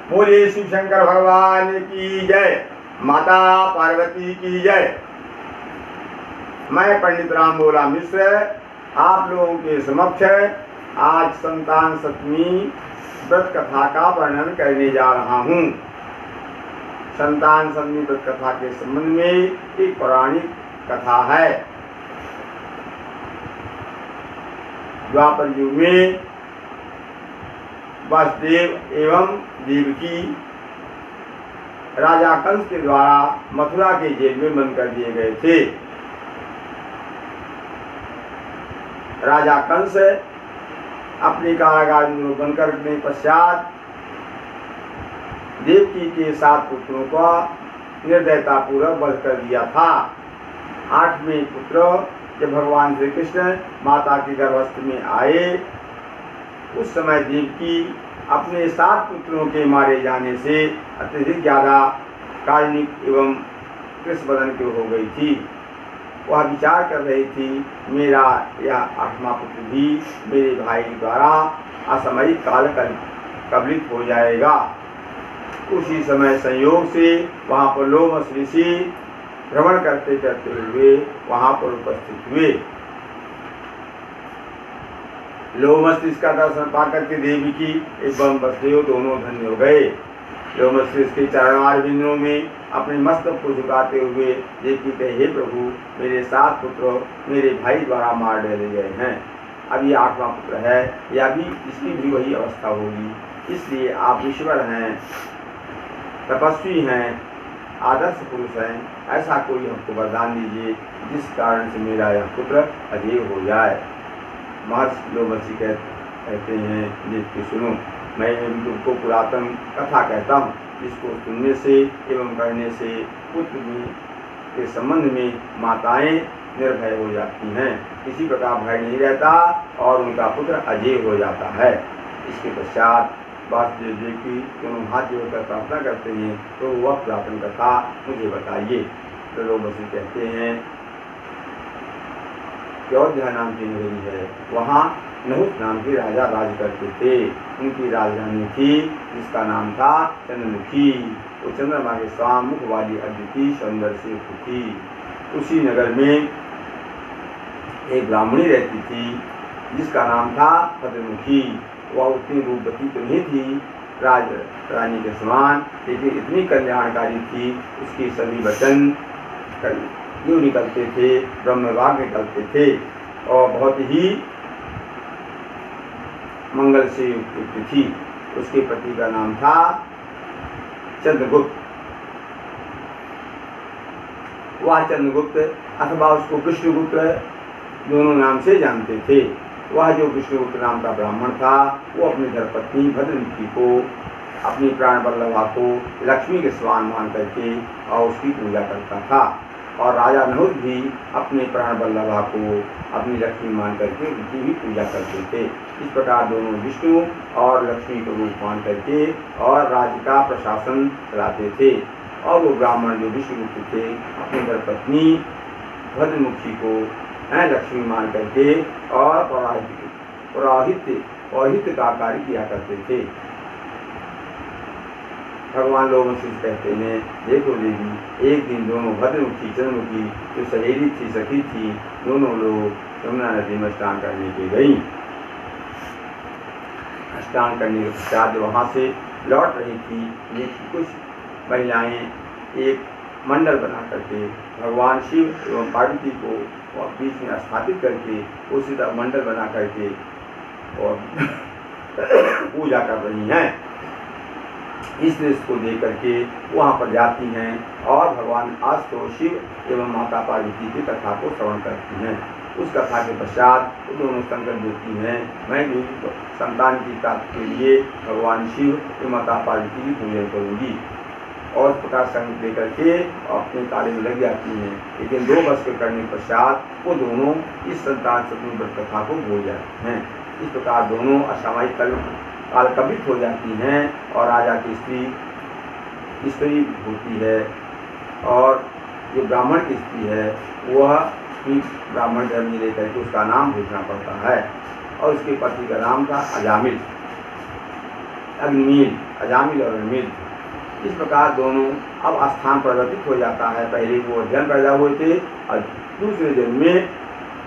बोले शिव शंकर भगवान की जय, माता पार्वती की जय। मैं पंडित राम भोला मिश्र आप लोगों के समक्ष आज संतान सप्तमी व्रत कथा का वर्णन करने जा रहा हूँ। संतान सप्तमी व्रत कथा के संबंध में एक पौराणिक कथा है। द्वापर युग में वासुदेव एवं देवकी राजा कंस के द्वारा मथुरा के जेल में बंद कर दिए गए थे। राजा कंस अपने कारागार में बंद करने पश्चात देवकी के 7 पुत्रों का निर्दयता पूर्वक वध कर दिया था। 8वें पुत्र जब भगवान श्री कृष्ण माता के गर्भस्थ में आए, उस समय देवकी अपने 7 पुत्रों के मारे जाने से अत्यधिक ज्यादा कारुणिक एवं कृष्णवदन की हो गई थी। वह विचार कर रही थी, मेरा यह 8वां पुत्र भी मेरे भाई द्वारा असामयिक काल कबलित हो जाएगा। उसी समय संयोग से वहाँ पर लोमश ऋषि भ्रमण करते करते हुए वहाँ पर उपस्थित हुए। लोमश का दर्शन पाकर के देवी की एवं वसुदेव दोनों धन्य हो गए। लोमश के चरणार बिंदुओं में अपने मस्तक को झुकाते हुए देवी कहे, हे प्रभु, मेरे 7 पुत्र मेरे भाई द्वारा मार डाले गए हैं। अब ये 8वां पुत्र है, या भी इसकी भी वही अवस्था होगी। इसलिए आप ईश्वर हैं, तपस्वी हैं, आदर्श पुरुष हैं, ऐसा कोई हमको वरदान दीजिए जिस कारण से मेरा यह पुत्र अजेय हो जाए। महर्षि लोमशी कहते हैं, देखिए सुनो, मैं तुमको पुरातन कथा कहता हूँ, जिसको सुनने से एवं करने से पुत्र के संबंध में माताएं निर्भय हो जाती हैं। किसी प्रकार भय नहीं रहता और उनका पुत्र अजेय हो जाता है। इसके पश्चात वासुदेव जी की दोनों हाथ जोड़कर प्रार्थना करते हैं, तो वह पुरातन कथा मुझे बताइए। तो लोमशी कहते हैं, अयोध्या नाम की नगरी है, वहाँ नहुष नाम के राजा राज करते थे। उनकी राजधानी थी जिसका नाम था चंद्रमुखी। वो चंद्रमा के समान मुख वाली अद्वितीय सौंदर्य से युक्त थी। उसी नगर में एक ब्राह्मणी रहती थी जिसका नाम था भद्रमुखी। वह उतनी रूपवती तो नहीं थी रानी के समान, लेकिन इतनी कल्याणकारी थी। उसके सभी वचन यूँ निकलते थे, ब्रह्मवाग निकलते थे और बहुत ही मंगल से युक्त थी। उसके पति का नाम था चंद्रगुप्त। वह चंद्रगुप्त अथवा उसको विष्णुगुप्त दोनों नाम से जानते थे। वह जो विष्णुगुप्त नाम का ब्राह्मण था, वो अपनी धर्मपत्नी भद्रमुखी को, अपनी प्राण वल्लभा को लक्ष्मी के समान मान करके और उसकी पूजा करता था। और राजा नहुष भी अपने प्राण वल्लभा को अपनी लक्ष्मी मान करके उनकी भी पूजा करते थे। इस प्रकार दोनों विष्णु और लक्ष्मी को रूप मान करके और राज्य का प्रशासन चलाते थे। और वो ब्राह्मण जो विष्णुगुप्त थे, अपनी धर्मपत्नी भद्रमुखी को लक्ष्मी मान करके और पौरोहित्य का कार्य किया करते थे। भगवान लोमशी कहते हैं, देखो देवी, एक दिन दोनों भद्रमुखी चंद्रमुखी जो सहेली थी, सखी थी, दोनों लोग यमुना नदी में स्नान करने के गई। स्नान करने के पश्चात वहाँ से लौट रही थी, लेकिन कुछ महिलाएं एक मंडल बना करके भगवान शिव एवं पार्वती को बीच में स्थापित करके उसी तरह मंडल बना करके और पूजा कर रही हैं। इस दृश्य को देख करके वहाँ पर जाती हैं और भगवान आस्तो शिव एवं माता पार्वती की कथा को श्रवण करती हैं। उस कथा के पश्चात वो दोनों संकल्प देती हैं, मैं भी संतान की प्राप्ति के लिए भगवान शिव एवं माता पार्वती की पूजा करूँगी। और इस प्रकार संकल्प लेकर के अपने कार्य में लग जाती हैं। लेकिन 2 वर्ष के करने के पश्चात वो दोनों इस संतान सप्तमी व्रत कथा को भूल जाते हैं। इस प्रकार दोनों असामयिक काल कबित हो जाती हैं और राजा की स्त्री होती है। और जो ब्राह्मण की स्त्री है वह भी ब्राह्मण धर्म लेकर के उसका नाम पूछना पड़ता है। और उसके पति का नाम था अजामिल, अग्निमील। अजामिल और अमिल। इस प्रकार दोनों अब स्थान परिवर्तित हो जाता है। पहले वो अध्ययन पैदा हुए थे और दूसरे जन्म में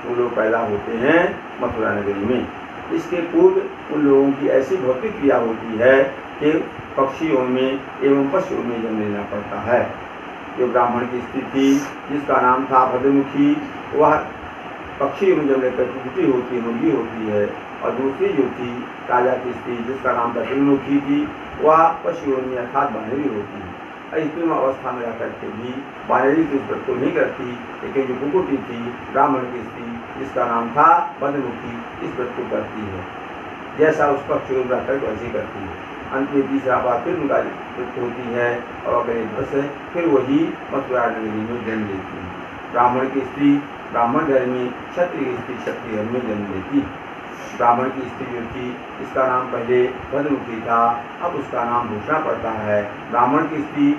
वो लोग पैदा होते हैं मथुरा नगरी में। इसके पूर्व उन लोगों की ऐसी भौतिक क्रिया होती है कि पक्षियों में एवं पशुओं में जन्म लेना पड़ता है। जो ब्राह्मण की स्त्री थी जिसका नाम था भद्रमुखी, वह पक्षियों में जन्म लेकर कुटी होती है, मुर्गी होती है। और दूसरी जो थी राजा की स्त्री जिसका नाम था त्रिमुखी थी, वह पशुओं में अर्थात बानरी होती है। इस तीनों अवस्था में रहकर के भी बानरी की इस व्रत को नहीं करती, लेकिन जो कुकुटी थी ब्राह्मण की स्त्री जिसका नाम था भद्रमुखी, इस व्रत को करती है। जैसा उस पक्ष को रहकर वैसे करती है। अंत में तीसरा बार फिर उनका मृत्यु होती है और अगर एक वर्ष फिर वही मथुरा नगरी में जन्म लेती है। ब्राह्मण की स्त्री ब्राह्मण घर में, क्षत्रिय की स्त्री क्षत्रिय घर में जन्म लेती। ब्राह्मण की स्त्री जो थी इसका नाम पहले भद्रमुखी था, अब उसका नाम भूषणा पड़ता है ब्राह्मण की स्त्री,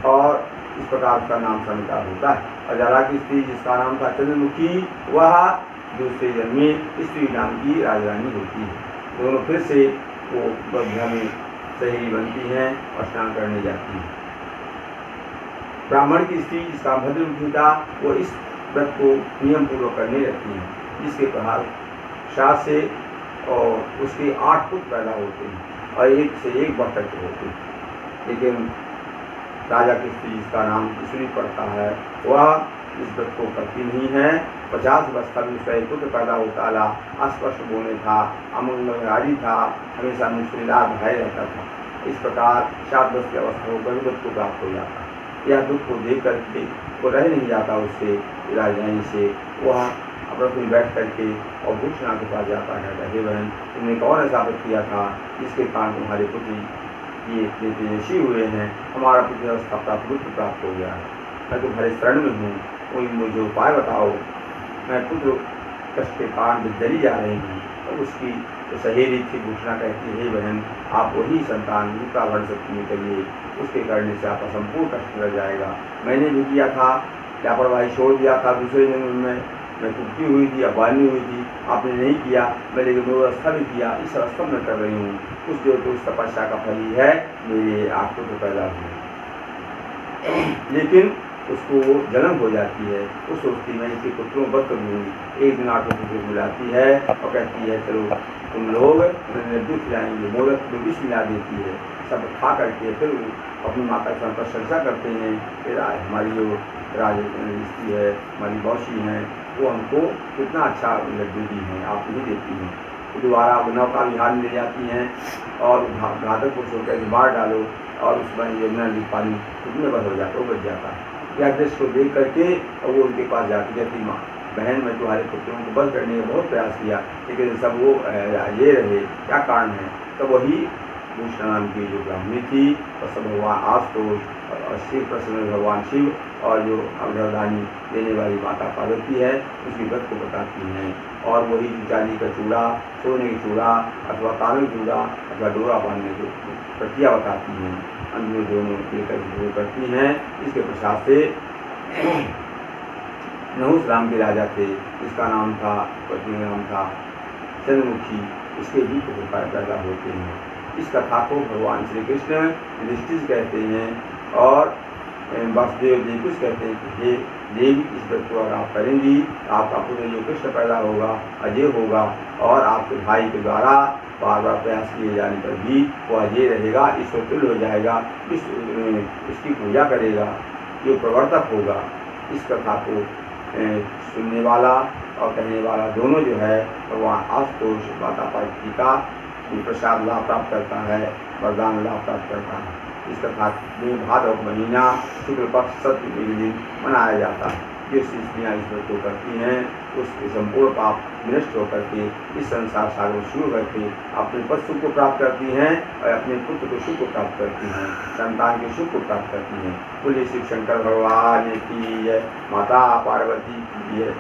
और इस प्रकार उसका नाम स्वीकार होता है। और जरा की स्त्री जिसका नाम था चंद्रमुखी, वह दूसरे जन्म में स्त्री नाम की राजरानी होती है। दोनों फिर से वो बद्धा में सहेली बनती हैं और स्नान करने जाती हैं। ब्राह्मण की स्त्री जिसका भद्रमुखी था वो इस व्रत को नियम पूर्वक करने लगती हैं, जिसके प्रभाव शास से और उसके 8 पुत्र पैदा होते हैं और एक से एक बढ़ करके होते हैं। लेकिन राजा की स्त्री जिसका नाम ईश्वरी पड़ता है वह इस व्रत को करती नहीं है। 50 वर्ष तक उसका एक पुत्र पैदा होता रहा, अस्पष्ट बोले था, अमंगलकारी था, हमेशा मुश्किलात भय रहता था। इस प्रकार 7 वर्ष की अवस्था होकर व्रत को प्राप्त हो जाता। यह दुख को देख करके वो रह नहीं जाता उससे राजधानी से, वह व्रत में बैठ करके और भूषणा के पास जाता है। हे बहन, तुमने कौन ऐसा व्रत किया था जिसके कारण तुम्हारे पुत्र ये इतने तेजस्वी हुए हैं, हमारा पुत्र अवस्था प्राप्त पुत्र प्राप्त हो गया है। मैं तुम्हारे शरण में हूँ, कोई मुझे उपाय बताओ। मैं पुत्र कष्ट के कारण जली जा रही हूँ। तो उसकी जो सहेली थी भूषणा कहती है, हे बहन, आप वही संतान दूसरा वर्ण से करिए, उसके करने से आपका संपूर्ण कष्ट मिल जाएगा। मैंने भी किया था, लापरवाही छोड़ दिया था, दूसरे जन्म में मैं टूटी हुई थी, अबानी हुई थी, आपने नहीं किया। मैं लेकिन व्यवस्था भी किया, इस अवस्था में कर रही हूँ। उस जो तो उस तपस्या का फल ही है मेरे आपको तो पैदा हुए। लेकिन उसको जलन हो जाती है, वो सोचती मैं इसके पुत्रों को बद कर दूँगी। एक दिन 8 पुत्रों को बुलाती है और कहती है चलो तुम लोग लड्डू खिलाएंगे, मोदक में विष मिला देती है। सब खा करके फिर अपनी माता की प्रशंसा करते हैं कि हमारी जो स्त्री है, हमारी बौशी हैं, वो हमको कितना अच्छा लड्डू दी हैं, आप नहीं देती हैं। तो दोबारा नौका विहार में ले जाती हैं और घातक को छोड़ कर मार डालो और उसमें यमुना नदी पानी कितने बंद हो जाता है, वो बच जाता है। यह दृश्य को देख करके और वो उनके पास जाती कहती माँ, बहन, मैं तुम्हारे पुत्रों को बंद करने का बहुत प्रयास किया, लेकिन सब वो ये रहे, क्या कारण है? तो वही भूषणा नाम की जो ब्राह्मणी थी और सब भगवान आशुतोष और शिव प्रसन्न भगवान शिव और जो अवधानी देने वाली माता पार्वती है उसकी व्रत को बताती हैं। और वही चांदी का चूड़ा, सोने की चूड़ा अथवा तांबे की चूड़ा अथवा डोरा बांधने की प्रक्रिया बताती हैं। अंत में दोनों लेकर शुरू करती हैं। इसके प्रसाद से नहुस राम के राजा थे, इसका नाम था, पति का नाम था चंद्रमुखी, उसके भी पुत्र पैदा होते हैं। इस कथा को भगवान श्री कृष्ण युधिष्ठिर कहते हैं और वासुदेव जी कुछ कहते हैं कि हे देवी, इस व्रत को अगर आप करेंगी आपका पुत्र जो कृष्ण पैदा होगा अजय होगा और आपके भाई के द्वारा बार बार प्रयास किए जाने पर भी वो अजय रहेगा, ईश्वर तुल्य हो जाएगा, उसकी पूजा करेगा, जो प्रवर्तक होगा। इस कथा को सुनने वाला और कहने वाला दोनों जो है भगवान आशुतोष माता पार्वती का प्रसाद लाभ प्राप्त करता है, वरदान लाभ प्राप्त करता है। इस कथा में भाद्रव महीना शुक्ल पक्ष सप्तमी के दिन मनाया जाता है। जो स्त्रियाँ इस व्रत को करती हैं उसके संपूर्ण पाप विनष्ट होकर के इस संसार सागर शुरू करके अपने पद सुख को प्राप्त करती हैं और अपने पुत्र को सुख को प्राप्त करती हैं, संतान के सुख को प्राप्त करती हैं। बोलिए शिव शंकर भगवान की जय, माता पार्वती की जय।